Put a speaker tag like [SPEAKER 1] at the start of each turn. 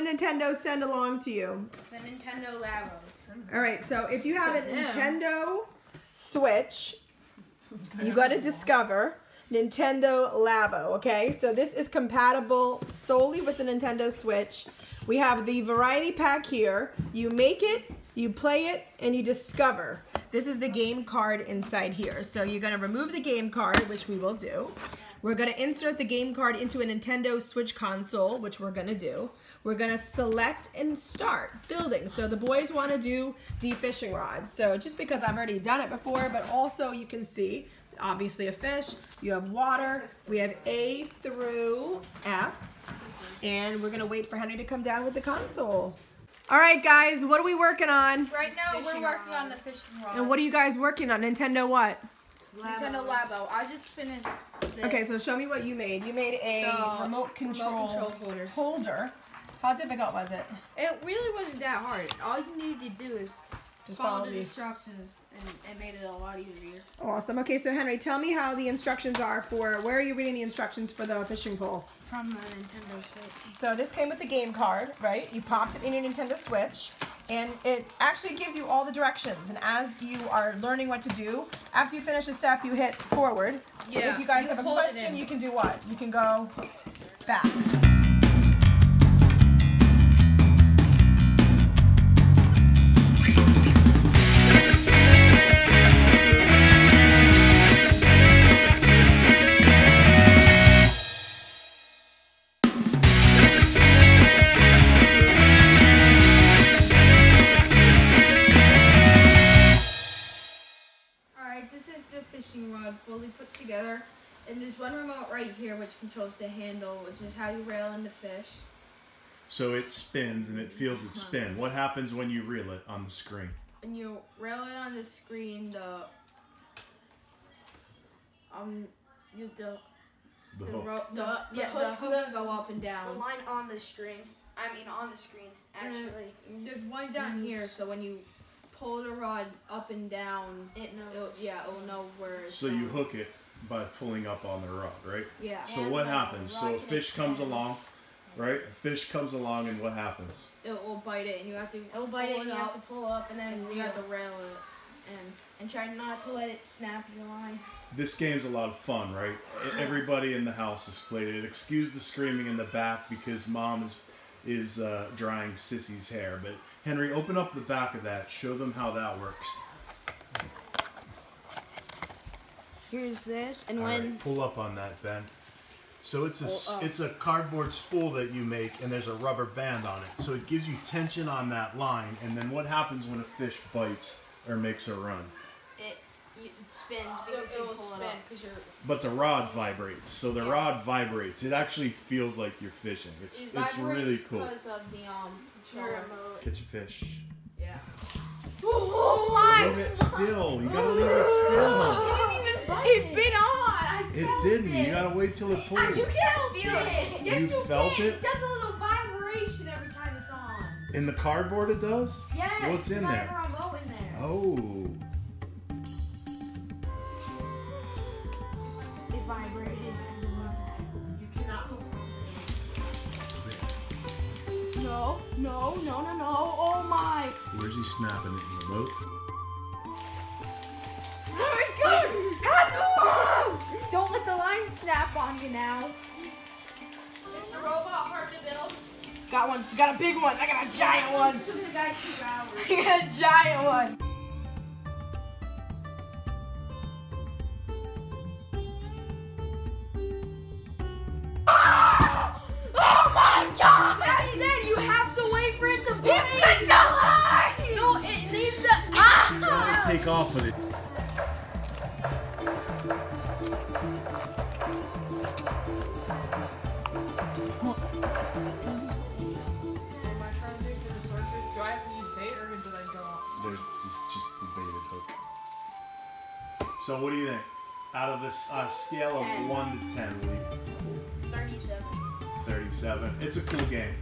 [SPEAKER 1] Nintendo send along to you?
[SPEAKER 2] The Nintendo Labo.
[SPEAKER 1] All right, so if you have a Nintendo Switch, you got to discover Nintendo Labo, okay? So this is compatible solely with the Nintendo Switch. We have the variety pack here. You make it, you play it, and you discover. This is the game card inside here. So you're going to remove the game card, which we will do. We're going to insert the game card into a Nintendo Switch console, which we're going to do. We're going to select and start building. So the boys want to do the fishing rod. So just because I've already done it before, but also you can see, obviously a fish, you have water, we have A through F, and we're going to wait for Henry to come down with the console. All right, guys, what are we working on?
[SPEAKER 2] Right now, we're working on the fishing rod.
[SPEAKER 1] And what are you guys working on? Nintendo what?
[SPEAKER 2] Nintendo Labo. I just finished this.
[SPEAKER 1] Okay, so show me what you made. You made a remote control holder. How difficult was it?
[SPEAKER 2] It really wasn't that hard. All you need to do is
[SPEAKER 1] just
[SPEAKER 2] follow the instructions, and it made it a lot easier.
[SPEAKER 1] Awesome. Okay, so Henry, tell me how the instructions are for, where are you reading the instructions for the fishing pole?
[SPEAKER 2] From the Nintendo Switch.
[SPEAKER 1] So this came with the game card, right? You popped it in your Nintendo Switch, and it actually gives you all the directions. And as you are learning what to do, after you finish a step, you hit forward.
[SPEAKER 2] Yeah.
[SPEAKER 1] If you guys have a question, you can do what? You can go back.
[SPEAKER 2] Fishing rod fully put together, and there's one remote right here which controls the handle, which is how you reel in the fish.
[SPEAKER 3] So it spins and it feels it spin. What happens when you reel it on the screen?
[SPEAKER 2] When you reel it on the screen, the hook will go up and down.
[SPEAKER 4] The line on the string. On the screen, actually.
[SPEAKER 2] There's one down here, so when you pull the rod up and down, it will know where it's
[SPEAKER 3] So you hook it by pulling up on the rod, right?
[SPEAKER 2] Yeah.
[SPEAKER 3] So what happens? So a fish comes along, right? A fish comes along, and what happens?
[SPEAKER 2] It will bite it, and you have to
[SPEAKER 4] you have to pull up, and then
[SPEAKER 2] you have to rail it.
[SPEAKER 4] And try not to let it snap your line.
[SPEAKER 3] This game's a lot of fun, right? Everybody in the house has played it. Excuse the screaming in the back because Mom is drying Sissy's hair. But Henry, open up the back of that. Show them how that works.
[SPEAKER 4] Here's this, and
[SPEAKER 3] pull up on that, Ben. So it's a cardboard spool that you make, and there's a rubber band on it. So it gives you tension on that line, and then what happens when a fish bites or makes a run?
[SPEAKER 4] It spins because you pull it up.
[SPEAKER 3] But the rod vibrates. So the rod vibrates. It actually feels like you're fishing. It's really cool.
[SPEAKER 2] Because of the remote.
[SPEAKER 3] Catch a fish.
[SPEAKER 2] Yeah.
[SPEAKER 4] Oh my!
[SPEAKER 3] Leave it still. You gotta leave it still.
[SPEAKER 4] It didn't even bite.
[SPEAKER 2] It bit on.
[SPEAKER 3] It didn't. You gotta wait till it pulls.
[SPEAKER 4] You can't feel it.
[SPEAKER 3] You felt it?
[SPEAKER 4] It does a little vibration every time it's on.
[SPEAKER 3] In the cardboard it does?
[SPEAKER 4] Yeah.
[SPEAKER 3] What's in there?
[SPEAKER 4] There's a remote in there.
[SPEAKER 3] Oh.
[SPEAKER 4] It vibrated. You cannot hook it. No. Oh my.
[SPEAKER 3] Where's he snapping it? In the boat?
[SPEAKER 4] Oh my God! Don't let the line snap on you now.
[SPEAKER 2] Is the robot hard to build?
[SPEAKER 1] Got one. Got a big one. I got a giant one.
[SPEAKER 4] It took the guy 2 hours.
[SPEAKER 1] I got a giant one.
[SPEAKER 4] Oh my God! That said, you have to wait for it to bite. It bit the line! No, it needs to.
[SPEAKER 3] You gotta take off with it. It's just the baited hook. So what do you think? Out of this scale of 1 to 10, what do you?
[SPEAKER 4] 37.
[SPEAKER 3] 37. It's a cool game.